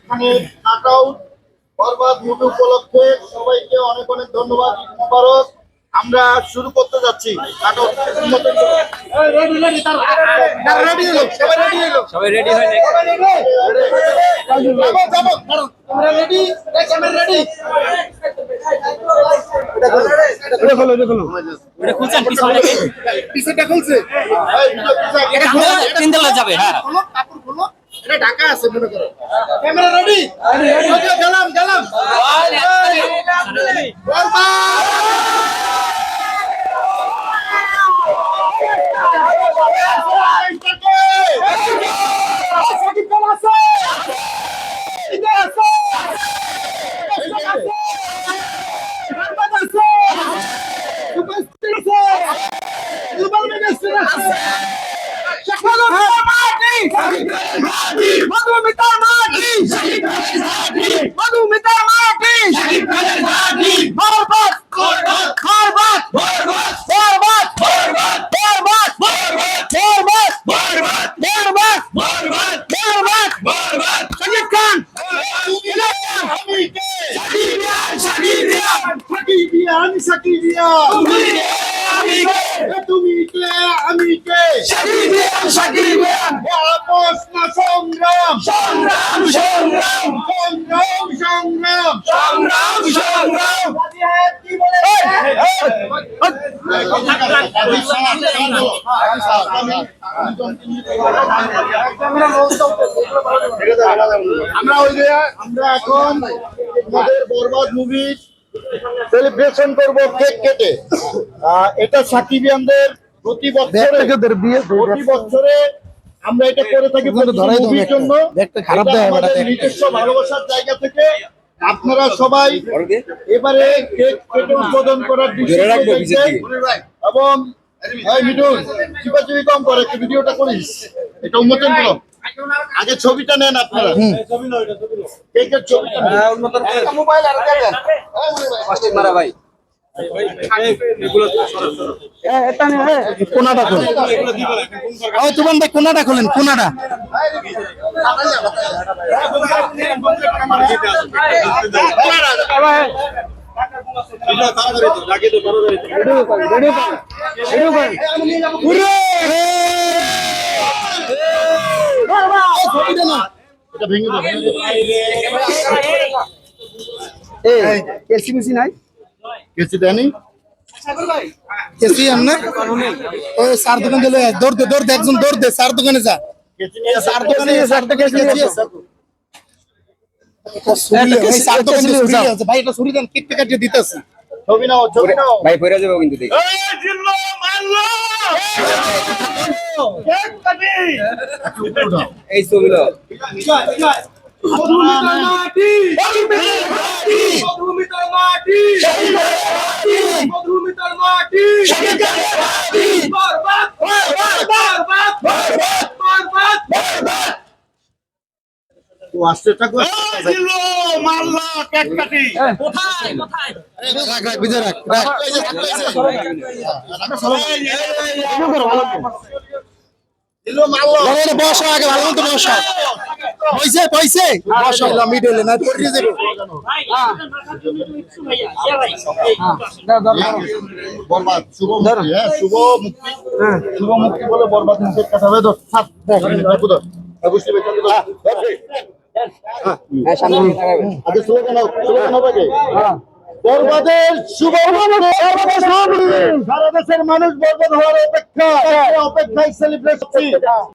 খানের cut out বরবাদ movie উপলক্ষে সবাইকে অনেক অনেক ধন্যবাদ, ঈদ মোবারক। আমরা শুরু করতে যাচ্ছি। কাট আউট সবাই রেডি হয় না? ওটা খুলছেন পিছনটা খুলছে, তিন তলা যাবে। হ্যাঁ, কাপড় খুলো, এটা ঢাকা আছে মনে করো। ক্যামেরা রেডি, গেলাম গেলাম। তুমি কে আমি কে আপস না সংগ্রাম সংগ্রাম সংগ্রাম সংগ্রাম সংগ্রাম সংগ্রাম সংগ্রাম। আমরা এখন আমাদের বরবাদ মুভি সেলিব্রেশন করব কেক কেটে। এটা সাকিবিয়ানদের প্রতি বছরে আমরা এটা করে থাকি মুভির জন্য। আমাদের নিজস্ব ভালোবাসার জায়গা থেকে আপনারা সবাই এবারে কেক কেটে উদ্বোধন করার দৃশ্য এবং মিঠুন চিপাচিপি কম করে একটু ভিডিওটা করিস, এটা উন্মোচন করো। আগে ছবিটা নেন আপনারা, কেকের ছবিটা মোবাইল আর দেন মারা ভাই। কোনাটা খোলেন, তুমান ভাই কোনাটা খোলেন, কোনাটা। এটা ভেঙে দাও, কেসি মেসি নাই, কেসি দেনি কেসি আমনে ওই সার দোকান দিলে দৌড় দে একজন দৌড় দে সার দোকানে যা, কেসি নিয়ে সার দোকানে সার দোকানে সার দোকানে ভাই এটা ছুরি দেন, কেক কাটিয়ে দিতেছে। ছবি নাও ছবি নাও ভাই পড়ে যাবে কিন্তু দেখি। এই ছবিগুলো আসতে থাকো। বসো আগে ভালো মতো বসো, পয়সা পয়সা বসো মিডলে না পড়ে যাবে। বরবাদ শুভ মুক্তি, হ্যাঁ শুভ মুক্তি, শুভ মুক্তি বলে বরবাদ মুক্তির কথা হবে তো সাত বুঝতে আগে স্লোগান হবে বরবাদের শুভ সারা দেশের মানুষ বরবাদ হওয়ার অপেক্ষায় সেলিব্রেট করছি।